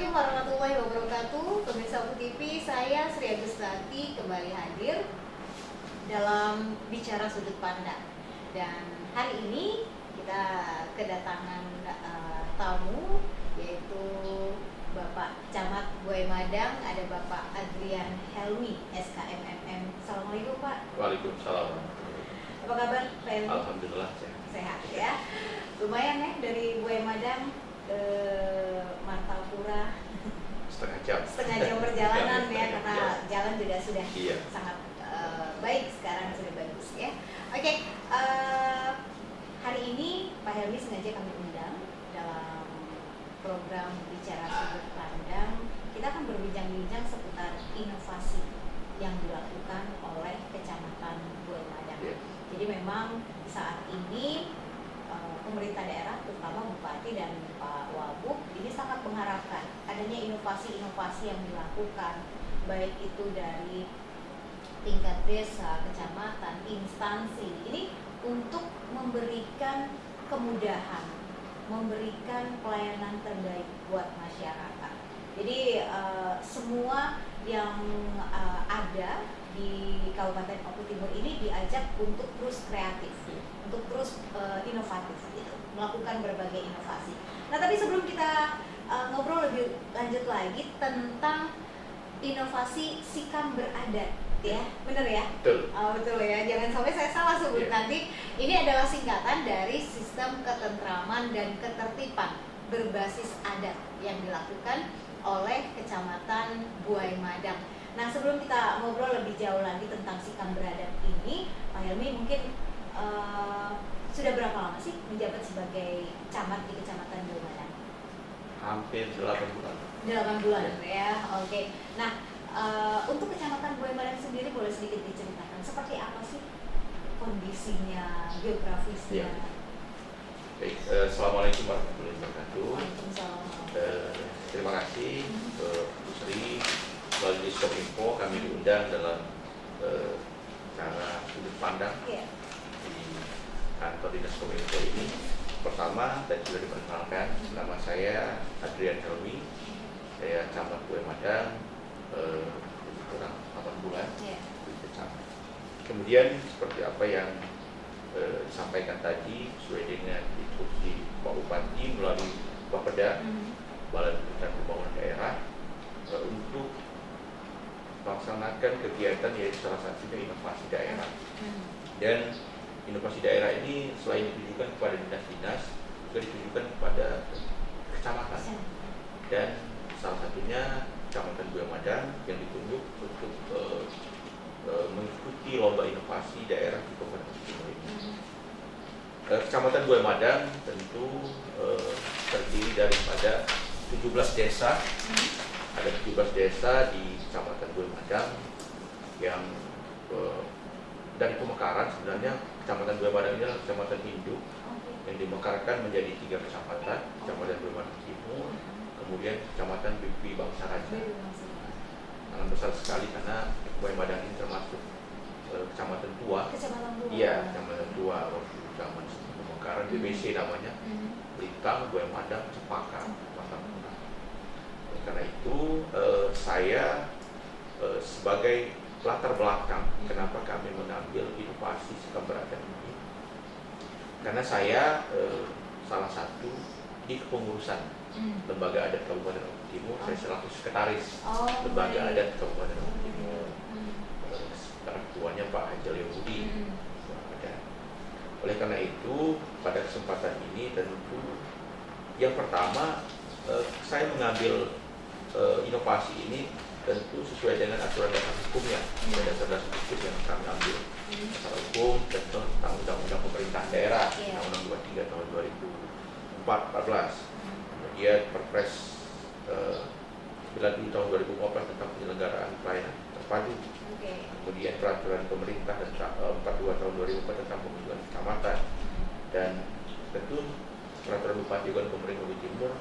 Assalamualaikum warahmatullahi wabarakatuh. Pemirsa TV, saya Sri Agustati kembali hadir dalam Bicara Sudut Pandang. Dan hari ini kita kedatangan tamu, yaitu Bapak Camat Buai Madang, ada Bapak Adrian Helmi, SKMMM. Assalamualaikum Pak. Waalaikumsalam. Apa kabar Pak Helmi? Alhamdulillah sehat ya. Lumayan ya dari Buai Madang ke Martapura setengah jam perjalanan ya, karena jalan juga sudah sangat baik sekarang, sudah bagus ya. Oke, hari ini Pak Helmi sengaja kami undang dalam program Bicara Sudut Pandang. Kita akan berbincang-bincang seputar inovasi yang dilakukan oleh Kecamatan Buai Madang. Jadi memang saat ini pemerintah daerah, terutama Bupati dan Pak Wagub, ini sangat mengharapkan adanya inovasi-inovasi yang dilakukan, baik itu dari tingkat desa, kecamatan, instansi, ini untuk memberikan kemudahan, memberikan pelayanan terbaik buat masyarakat. Jadi semua yang ada di Kabupaten Oku Timur ini diajak untuk terus kreatif, untuk terus inovatif, gitu, melakukan berbagai inovasi. Nah, tapi sebelum kita ngobrol lebih lanjut lagi tentang inovasi sikam beradat, ya, bener ya? Betul. Betul ya, jangan sampai saya salah sebut nanti. Ini adalah singkatan dari Sistem Ketentraman dan Ketertiban berbasis adat yang dilakukan oleh Kecamatan Buai Madang. Nah, sebelum kita ngobrol lebih jauh lagi tentang sikam beradat ini, Pak Helmi mungkin sudah berapa lama sih menjabat sebagai camat di Kecamatan Buai Madang? Hampir 8 bulan. 8 bulan ya, oke. Nah, untuk Kecamatan Buai Madang sendiri boleh sedikit diceritakan seperti apa sih kondisinya, geografisnya? Baik, Assalamualaikum warahmatullahi wabarakatuh. Waalaikumsalam. Terima kasih Bu Sri, melalui Diskominfo kami diundang dalam cara sudut pandang di kantor Dinas Kominfo ini. Pertama, tadi sudah diperkenalkan, nama saya Adrian Helmi, saya camat Buai Madang, kurang 8 bulan di Kecamatan. Kemudian seperti apa yang disampaikan tadi sesuai dengan instruksi Pak Bupati melalui Bapeda, Balai Pelestarian Pembangunan Daerah, untuk melaksanakan kegiatan yaitu salah satunya inovasi daerah. Dan inovasi daerah ini selain ditujukan kepada dinas-dinas, juga ditujukan kepada kecamatan. Dan salah satunya Kecamatan Buai Madang yang ditunjuk untuk mengikuti lomba inovasi daerah di Kabupaten Timur ini. Kecamatan Buai Madang tentu terdiri daripada 17 desa. Ada 17 desa di Kecamatan Buai Madang yang dari pemekaran. Sebenarnya Kecamatan Buai Madang ini adalah kecamatan induk yang dimekarkan menjadi 3 kecamatan: Kecamatan Buai Madang Timur, kemudian Kecamatan Bibi Bangsa Raja. Sangat besar sekali karena Buai Madang ini termasuk kecamatan tua. Iya, kecamatan tua waktu zaman pemekaran, BBC namanya. Blitar, Buai Madang, Cepaka, Martapura. Karena itu saya sebagai latar belakang kenapa kami mengambil inovasi sikam beradat ini, karena saya salah satu di kepengurusan Lembaga Adat Kabupaten Oku Timur. Saya selaku sekretaris Lembaga Adat Kabupaten Oku Timur. Sekarang ketuanya Pak Haji Leo Budi. Oleh karena itu pada kesempatan ini tentu yang pertama saya mengambil inovasi ini tentu sesuai dengan aturan dasar hukumnya, dasar-dasar hukum yang kami ambil, dasar hukum dan tentang undang-undang pemerintahan daerah, Undang-Undang 23 tahun 2014, kemudian Perpres 90 tahun 2014 tentang penyelenggaraan pelayanan terpadu, kemudian peraturan pemerintah 42 tahun 2004 tentang pemilihan kecamatan, dan tentu peraturan Bupati dan Pemerintah Oku Timur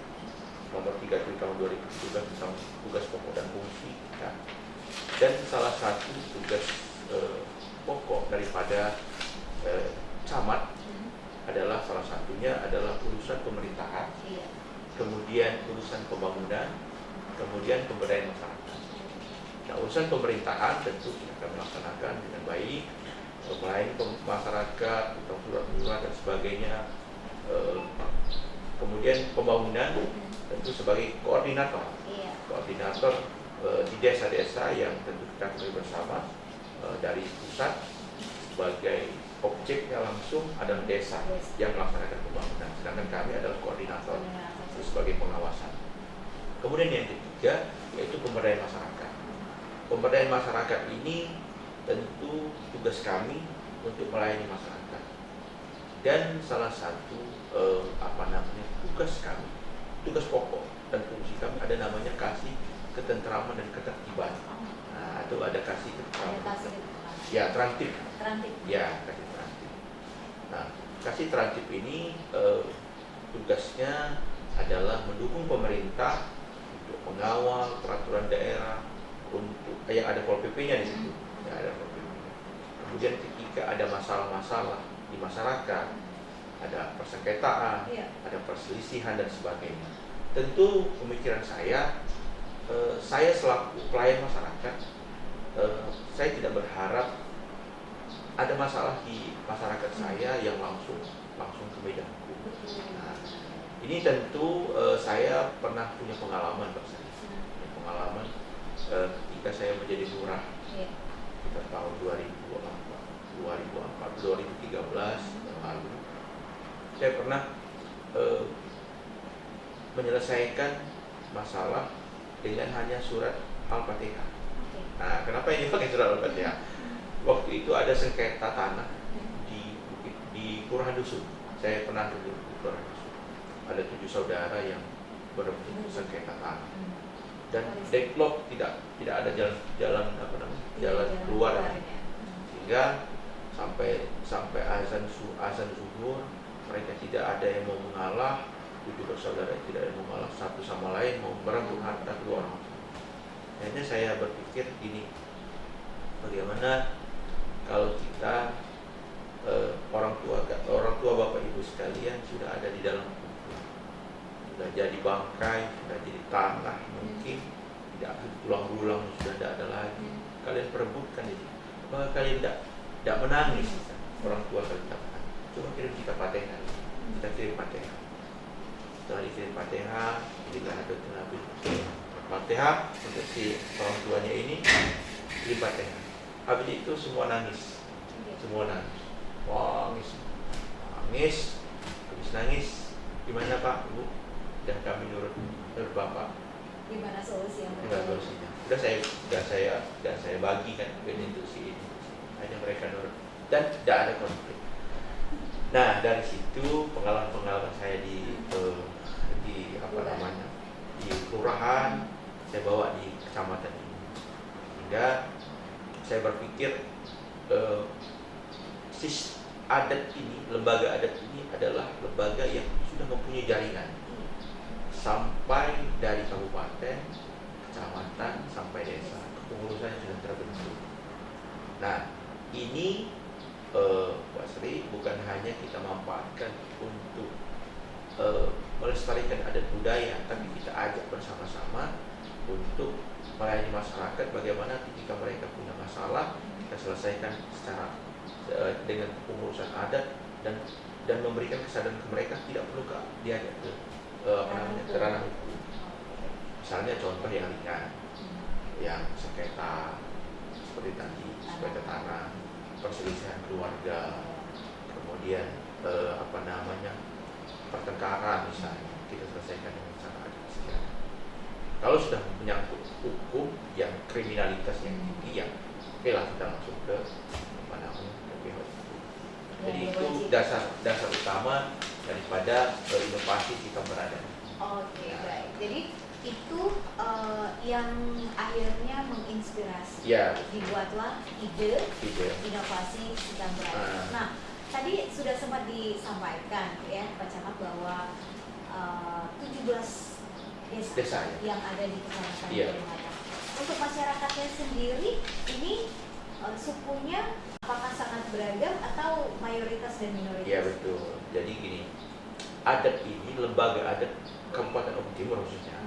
nomor 37 tahun 2017 tentang tugas pokok dan fungsi. Dan salah satu tugas pokok daripada camat adalah salah satunya adalah urusan pemerintahan, kemudian urusan pembangunan, kemudian pemberdayaan masyarakat. Nah, urusan pemerintahan tentu kita akan melaksanakan dengan baik, melayani masyarakat, utang surat dan sebagainya. Kemudian pembangunan tentu sebagai koordinator, di desa-desa yang tentu kita ketahui bersama dari pusat sebagai objeknya langsung adalah desa yang melaksanakan pembangunan, sedangkan kami adalah koordinator sebagai pengawasan. Kemudian yang ketiga yaitu pemberdayaan masyarakat. Pemberdayaan masyarakat ini tentu tugas kami untuk melayani masyarakat, dan salah satu tugas kami, tugas pokok dan fungsi kami ada namanya kasih ketentraman dan ketertiban. Nah, itu ada kasih ketentraman. Ya, terantip. Ya, kasih terantip. Nah, kasih terantip ini tugasnya adalah mendukung pemerintah untuk mengawal peraturan daerah untuk yang ada Pol PP-nya di situ. Ya, ada Pol PP-nya. Kemudian ketika ada masalah-masalah di masyarakat, ada persengketaan, ada perselisihan dan sebagainya. Tentu pemikiran saya selaku pelayan masyarakat, saya tidak berharap ada masalah di masyarakat saya yang langsung ke meja hukum. Nah, ini tentu saya pernah punya pengalaman, pengalaman ketika saya menjadi lurah kita tahun 2013 yang lalu. Saya pernah menyelesaikan masalah dengan hanya surat Al-Fatihah. Nah, kenapa ini pakai surat Al-Fatihah? Waktu itu ada sengketa tanah di Kelurahan Dusun. Saya pernah duduk di Kelurahan Dusun. Ada 7 saudara yang berebut sengketa tanah. Dan deadlock, tidak ada jalan keluar. Sehingga sampai azan zuhur mereka tidak ada yang mau mengalah. 7 bersaudara tidak ada yang mau mengalah, satu sama lain mau merebut harta kedua orang. Akhirnya saya berpikir gini, bagaimana kalau kita orang tua bapak ibu sekalian sudah ada di dalam kubur, sudah jadi bangkai, sudah jadi tanah, mungkin tidak tulang-tulang sudah tidak ada lagi. Kalian perebutkan itu, apakah kalian tidak menangis? Orang tua kalian katakan, coba kirim kita Fatihah, kita kirim Fatihah. Setelah dikirim Fatihah, kita hadut Nabi Fatihah untuk si orang tuanya ini, kirim Fatihah. Habis itu semua nangis, nangis, habis nangis, gimana Pak, Bu? Dan kami nurut Bapak. Gimana solusinya? Sudah saya bagikan ke institusi ini, hanya mereka nurut dan tidak ada konflik. Nah, dari situ pengalaman saya di kelurahan, saya bawa di kecamatan ini, hingga saya berpikir lembaga adat ini adalah lembaga yang sudah mempunyai jaringan sampai dari kabupaten, kecamatan sampai desa, kepengurusannya sudah terbentuk. Nah, ini Pak Sri, bukan hanya kita manfaatkan untuk melestarikan adat budaya, tapi kita ajak bersama-sama untuk melayani masyarakat. Bagaimana ketika mereka punya masalah, kita selesaikan secara dengan pengurusan adat dan memberikan kesadaran ke mereka, tidak perlu diajak ke ranah hukum. Misalnya contoh yang ringan, yang sengketa seperti tadi, sengketa tanah, perselisihan keluarga, kemudian pertengkaran misalnya, kita selesaikan dengan cara adat sejarah. Kalau sudah menyangkut hukum yang kriminalitas yang tinggi, yang oke lah kita langsung ke pihak hukum. Jadi itu dasar utama daripada inovasi kita berada. Oke, baik. Jadi itu yang akhirnya menginspirasi. Dibuatlah ide inovasi kita berada. Nah, tadi sudah sempat disampaikan ya Pak Camat bahwa 17 desa yang ada di kecamatan Banyuwangi. Untuk masyarakatnya sendiri ini sukunya apakah sangat beragam atau mayoritas dan minoritas? Iya, betul. Jadi gini, adat ini, lembaga adat Kabupaten Ogan Timur khususnya,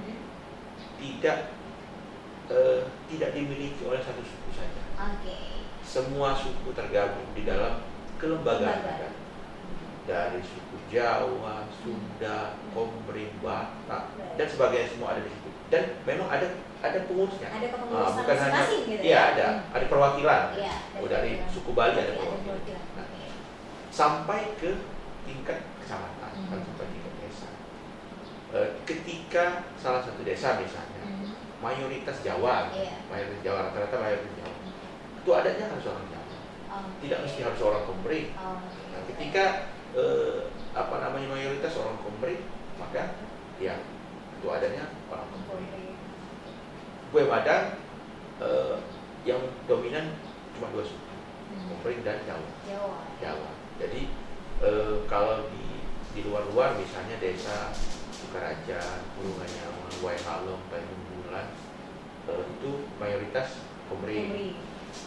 tidak dimiliki oleh satu suku saja. Okay. Semua suku tergabung di dalam kelembagaan adat. Dari suku Jawa, Sunda, Komering, Batak, dan sebagainya, semua ada di situ. Dan memang ada pengurusnya. Ada kepengurusan bukan hanya gitu ya? Ada perwakilan. Ya, dari suku Bali ada perwakilan. Nah, sampai ke tingkat kecamatan, sampai tingkat desa. Ketika salah satu desa misalnya mayoritas Jawa, mayoritas Jawa, rata-rata mayoritas Jawa, itu adatnya harus orang Jawa, tidak mesti harus orang Komering. Nah, ketika mayoritas orang Komering, maka ya itu adatnya orang Komering. Gue Madang yang dominan cuma dua suku, Komering dan Jawa. Jadi kalau di luar-luar misalnya desa Sukaraja, Purunganyawa, Waihalong, Tanjung Bulan, itu mayoritas Komering.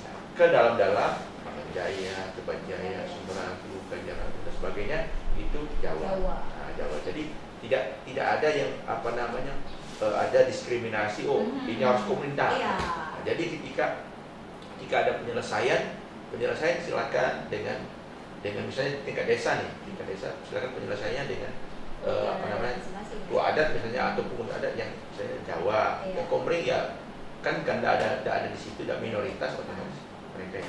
Nah, ke dalam-dalam Jaya, Kebanjaya, Sumeragu, Banjarnegara dan sebagainya itu Jawa. Nah, Jawa. Jadi tidak ada yang ada diskriminasi. Ini harus komunitas. Nah, jadi ketika ada penyelesaian silakan dengan misalnya tingkat desa silakan penyelesaiannya dengan adat misalnya atau pengurus adat yang misalnya Jawa, yang Komering ya kan ada di situ, tidak minoritas otomatis mereka.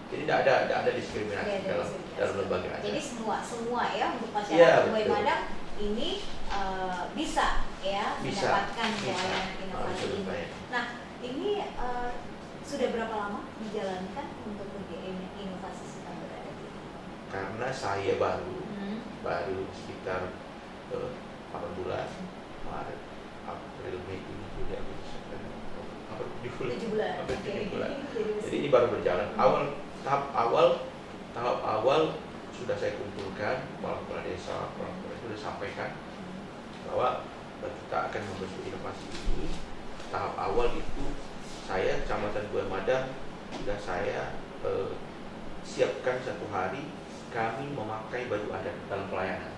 Jadi tidak ada diskriminasi dalam lembaga adat. Jadi semua ya untuk masyarakat Buaya Madang ini bisa mendapatkan pelayanan inovasi ini. Nah, ini sudah berapa lama dijalankan untuk inovasi sistem beradat ini? Karena saya baru sekitar 8 bulan, Maret, April, Mei, Juni, Juli, Agustus, September, hampir 7 bulan. Jadi ini baru berjalan. Tahap awal sudah saya kumpulkan kepala desa, sudah sampaikan bahwa kita akan membentuk inovasi ini. Tahap awal itu saya Kecamatan Buaya Madang sudah saya siapkan 1 hari kami memakai baju adat dalam pelayanan.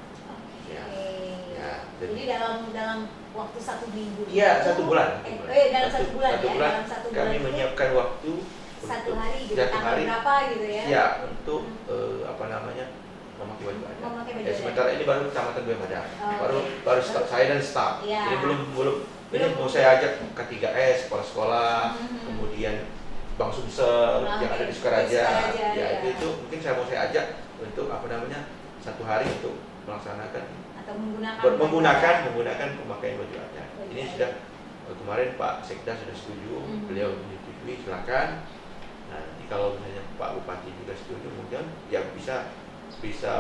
Jadi dalam waktu 1 minggu. Iya, 1 bulan. Dalam 1 bulan ya. Dalam 1 bulan kami menyiapkan waktu 1 hari gitu, tanggal berapa gitu ya? Ya, untuk memakai baju adat. Sementara ini baru Kecamatan Buaya Madang. Baru saya dan staf. Jadi belum ini mau saya ajak K3S, sekolah-sekolah, kemudian Bang Sumsel yang ada di Sukaraja. Itu mungkin mau saya ajak untuk 1 hari untuk melaksanakan atau menggunakan pemakaian baju adat. Ini sudah kemarin Pak Sekda sudah setuju, beliau menyetujui, silakan. Nah, nanti kalau misalnya Pak Bupati juga setuju, kemudian ya bisa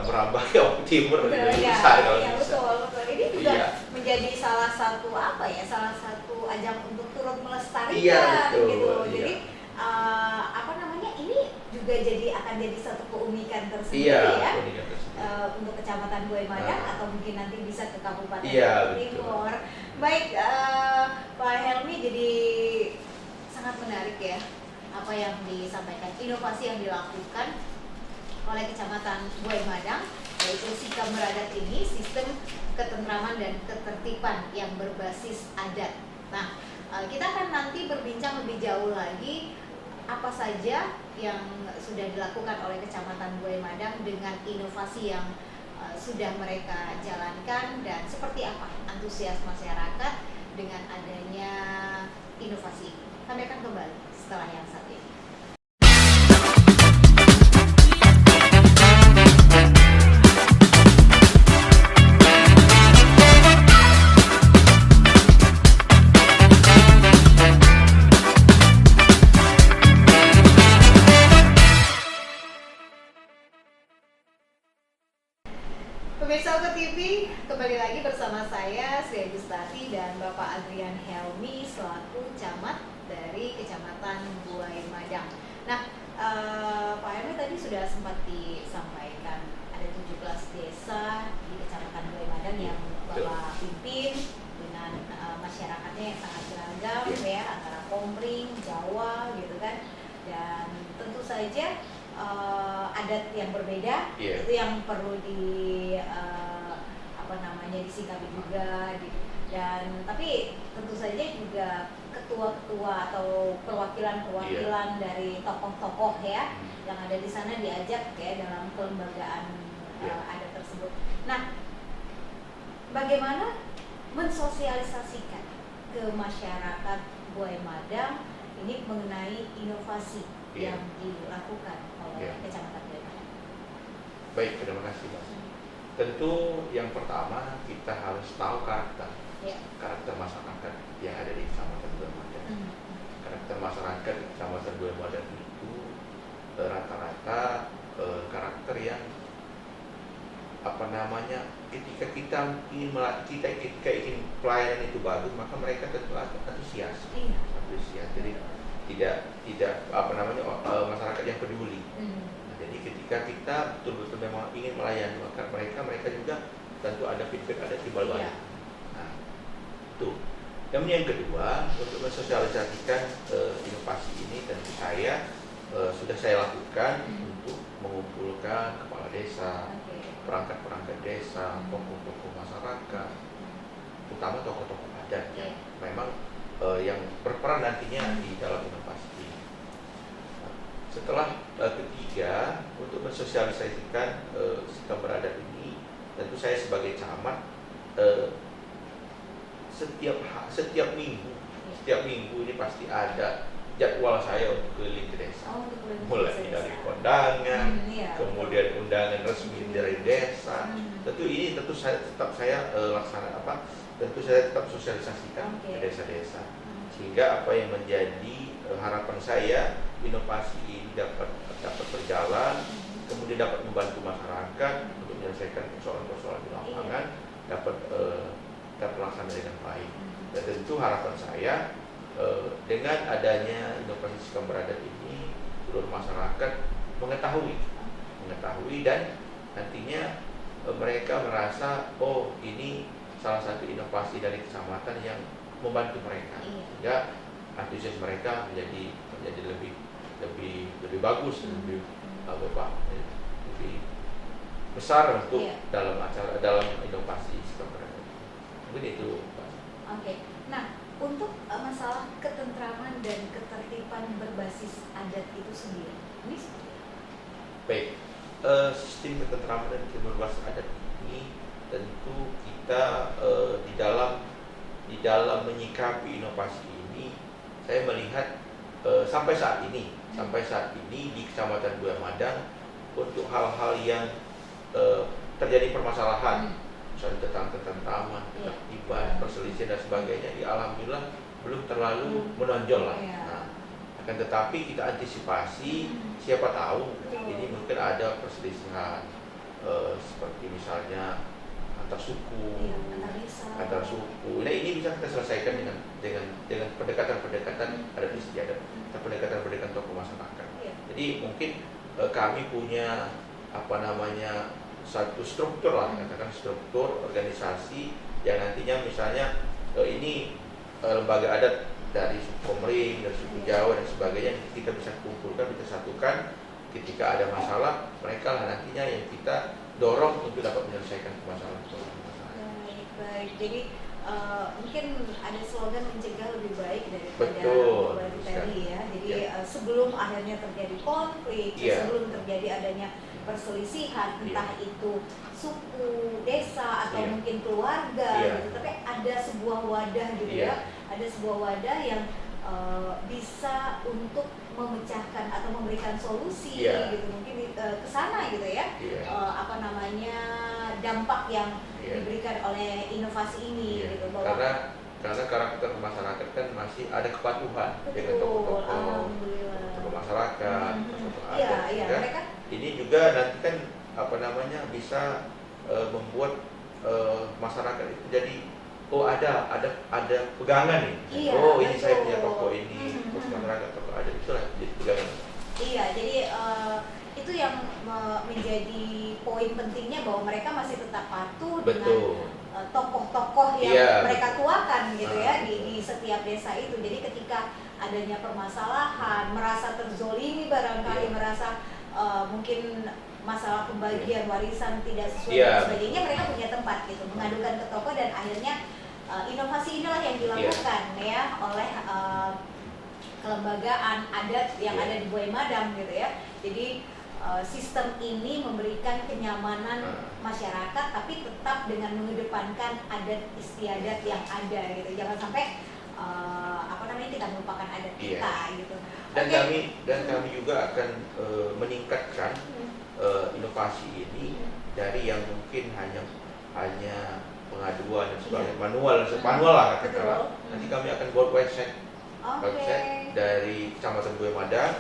merambah ke Jawa Timur lebih besar kalau bisa. Betul. Ini juga menjadi salah satu ajang untuk turut melestarikan gitu. Jadi ini juga akan jadi satu keunikan tersendiri untuk Kecamatan Buaya Madang atau mungkin nanti bisa ke Kabupaten Timur. Baik, Pak Helmi, jadi sangat menarik ya apa yang disampaikan, inovasi yang dilakukan oleh Kecamatan Buaya Madang, yaitu sikap beradat ini, sistem ketentraman dan ketertiban yang berbasis adat. Nah, kita akan nanti berbincang lebih jauh lagi apa saja yang sudah dilakukan oleh Kecamatan Buaya Madang dengan inovasi yang sudah mereka jalankan dan seperti apa antusias masyarakat dengan adanya inovasi ini. Kami akan kembali setelah yang satu ini. Pemirsa Oke TV, kembali lagi bersama saya Sri Agustati dan Bapak Adrian Helmi selaku camat dari Kecamatan Buaya Madang. Nah, Pak Helmi tadi sudah sempat disampaikan ada 17 desa di Kecamatan Buaya Madang yang Bapak pimpin dengan masyarakatnya yang sangat beragam ya, antara Komering, Jawa gitu kan, dan tentu saja adat yang berbeda itu yang perlu disikapi juga. Dan tapi tentu saja juga ketua-ketua atau perwakilan-perwakilan dari tokoh-tokoh ya yang ada di sana diajak ya dalam kelembagaan adat tersebut. Nah, bagaimana mensosialisasikan ke masyarakat Buaya Madang ini mengenai inovasi yang dilakukan oleh Kecamatan Buaya Madang? Baik, terima kasih Mas. Tentu yang pertama kita harus tahu karakter masyarakat yang ada di Kecamatan Buaya Madang. Karakter masyarakat di Kecamatan Buaya Madang itu rata-rata karakter yang ketika kita ingin pelayanan itu bagus, maka mereka tentu antusias. Jadi tidak masyarakat yang peduli. Jadi ketika kita betul-betul memang ingin melayani, maka mereka juga tentu ada feedback, ada timbal balik. Nah, itu. Dan yang kedua, untuk mensosialisasikan inovasi ini tentu sudah saya lakukan untuk mengumpulkan kepala desa, perangkat-perangkat desa, tokoh-tokoh masyarakat, terutama tokoh-tokoh adat yang memang yang berperan nantinya di dalam inovasi ini. Setelah ketiga, untuk mensosialisasikan sikap beradat ini, tentu saya sebagai camat setiap minggu ini pasti ada jadwal saya untuk keliling ke desa, mulai dari kondangan, kemudian undangan resmi dari desa. Tentu saya tetap tentu saya tetap sosialisasikan ke desa-desa, sehingga apa yang menjadi harapan saya, inovasi ini dapat berjalan, kemudian dapat membantu masyarakat untuk menyelesaikan persoalan-persoalan di lapangan, dapat terlaksana dengan baik. Dan tentu harapan saya dengan adanya inovasi sikap beradat ini, seluruh masyarakat mengetahui dan nantinya mereka merasa ini salah satu inovasi dari kecamatan yang membantu mereka, sehingga antusias mereka menjadi lebih bagus, lebih besar untuk dalam inovasi sikap beradat. Mungkin itu, Pak. Oke. Nah, untuk masalah ketentraman dan ketertiban berbasis adat itu sendiri, ini seperti apa? Baik, sistem ketentraman dan berbasis adat ini tentu kita di dalam menyikapi inovasi ini, saya melihat sampai saat ini di Kecamatan Buaya Madang, untuk hal-hal yang terjadi permasalahan, misalnya tentang taman, ketertiban, perselisihan dan sebagainya, alhamdulillah belum terlalu menonjol lah. Nah, akan tetapi kita antisipasi, siapa tahu ini mungkin ada perselisihan seperti misalnya antar suku. Nah, ini bisa kita selesaikan dengan pendekatan adat istiadat, pendekatan tokoh masyarakat. Jadi mungkin kami punya satu struktur lah, katakan struktur organisasi yang nantinya misalnya ini lembaga adat dari suku Komering, dari suku Jawa dan sebagainya, kita bisa kumpulkan, kita satukan. Ketika ada masalah, mereka lah nantinya yang kita dorong untuk dapat menyelesaikan masalah. Baik. Jadi mungkin ada slogan mencegah lebih baik daripada mengobati tadi ya. Jadi sebelum akhirnya terjadi konflik, sebelum terjadi adanya perselisihan, entah itu suku, desa atau mungkin keluarga, gitu. Tapi ada sebuah wadah gitu ya, ada sebuah wadah yang bisa untuk memecahkan atau memberikan solusi gitu, mungkin ke sana gitu ya, dampak yang diberikan oleh inovasi ini gitu, bahwa karena karakter masyarakat kan masih ada kepatuhan dengan tokoh-tokoh masyarakat, mereka ini juga nanti kan bisa membuat masyarakat itu jadi ada pegangan nih. Ini saya punya tokoh ini, terus masyarakat tokoh ada itulah jadi pegangan. Jadi itu yang menjadi poin pentingnya, bahwa mereka masih tetap patuh dengan tokoh-tokoh yang mereka tuakan gitu ya di setiap desa itu. Jadi ketika adanya permasalahan, merasa terzolimi barangkali, merasa mungkin masalah pembagian warisan tidak sesuai dan sebagainya, mereka punya tempat gitu mengadukan ke tokoh, dan akhirnya inovasi inilah yang dilakukan ya oleh kelembagaan adat yang ada di Buaya Madam gitu ya. Jadi sistem ini memberikan kenyamanan masyarakat tapi tetap dengan mengedepankan adat istiadat yang ada gitu. Jangan sampai kita melupakan adat kita gitu. Dan kami juga akan meningkatkan inovasi ini dari yang mungkin hanya pengaduan dan sebagainya manual lah katakanlah. Nanti kami akan buat website dari Kecamatan Buaya Madam.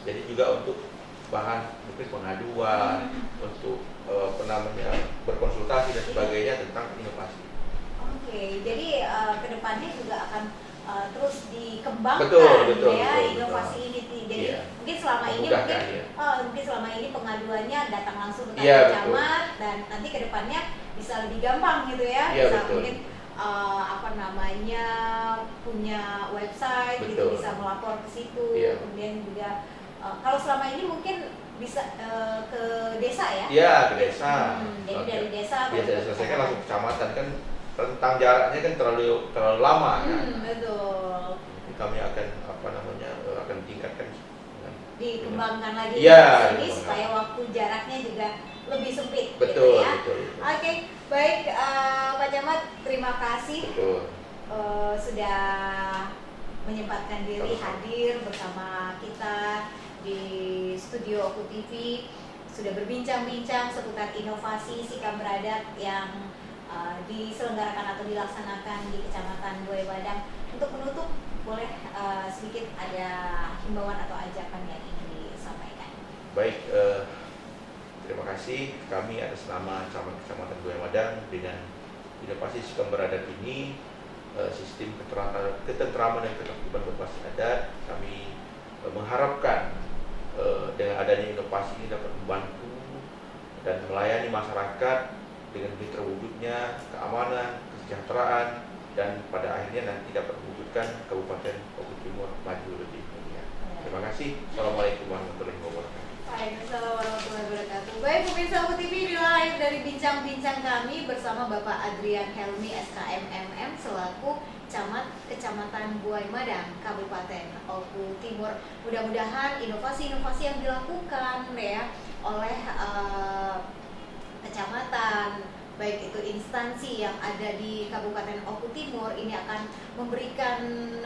Jadi juga untuk bahan mungkin pengaduan, untuk berkonsultasi dan sebagainya tentang inovasi. Jadi kedepannya juga akan terus dikembangkan betul, inovasi ini. Jadi mungkin selama ini mungkin selama ini pengaduannya datang langsung ke camat dan nanti kedepannya bisa lebih gampang gitu ya. Bisa mungkin punya website gitu, bisa melapor ke situ. Kemudian juga kalau selama ini mungkin bisa ke desa ya? Iya, ke desa. Jadi dari desa biasa selesaikan langsung ke kecamatan kan rentang jaraknya kan terlalu lama kan. Betul. Jadi kami akan akan tingkatkan, dikembangkan lagi ini supaya waktu jaraknya juga lebih sempit. Betul, gitu ya. Betul. Oke, baik Pak Camat, terima kasih sudah menyempatkan diri hadir bersama kita di studio Oku TV, sudah berbincang-bincang seputar inovasi sikam beradat yang diselenggarakan atau dilaksanakan di Kecamatan Buaya Madam. Untuk menutup, boleh sedikit ada himbauan atau ajakan yang ingin disampaikan. Baik, terima kasih. Kami atas nama Camat Kecamatan Buaya Madam dengan inovasi sikam beradat ini, sistem ketentraman dan ketertiban berbasis adat, kami mengharapkan dengan adanya inovasi ini dapat membantu dan melayani masyarakat dengan lebih terwujudnya keamanan, kesejahteraan, dan pada akhirnya nanti dapat mewujudkan Kabupaten Oku Timur maju lebih mulia. Terima kasih. Assalamualaikum warahmatullahi wabarakatuh. Waalaikumsalam warahmatullahi wabarakatuh. Baik, pemirsa Oku TV, inilah akhir dari bincang-bincang kami bersama Bapak Adrian Helmi SKM MM selaku Camat Kecamatan Buaya Madam, Kabupaten Oku Timur. Mudah-mudahan inovasi-inovasi yang dilakukan ya oleh kecamatan, baik itu instansi yang ada di Kabupaten Oku Timur, ini akan memberikan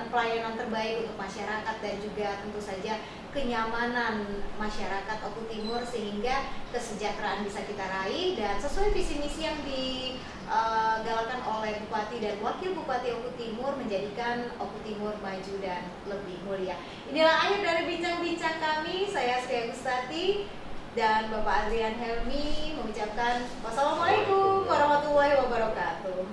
pelayanan terbaik untuk masyarakat dan juga tentu saja kenyamanan masyarakat Oku Timur sehingga kesejahteraan bisa kita raih dan sesuai visi misi yang digalakan oleh Bupati dan Wakil Bupati Oku Timur menjadikan Oku Timur maju dan lebih mulia. Inilah akhir dari bincang-bincang kami. Saya Sri Agustati dan Bapak Adrian Helmi mengucapkan wassalamualaikum warahmatullahi wabarakatuh.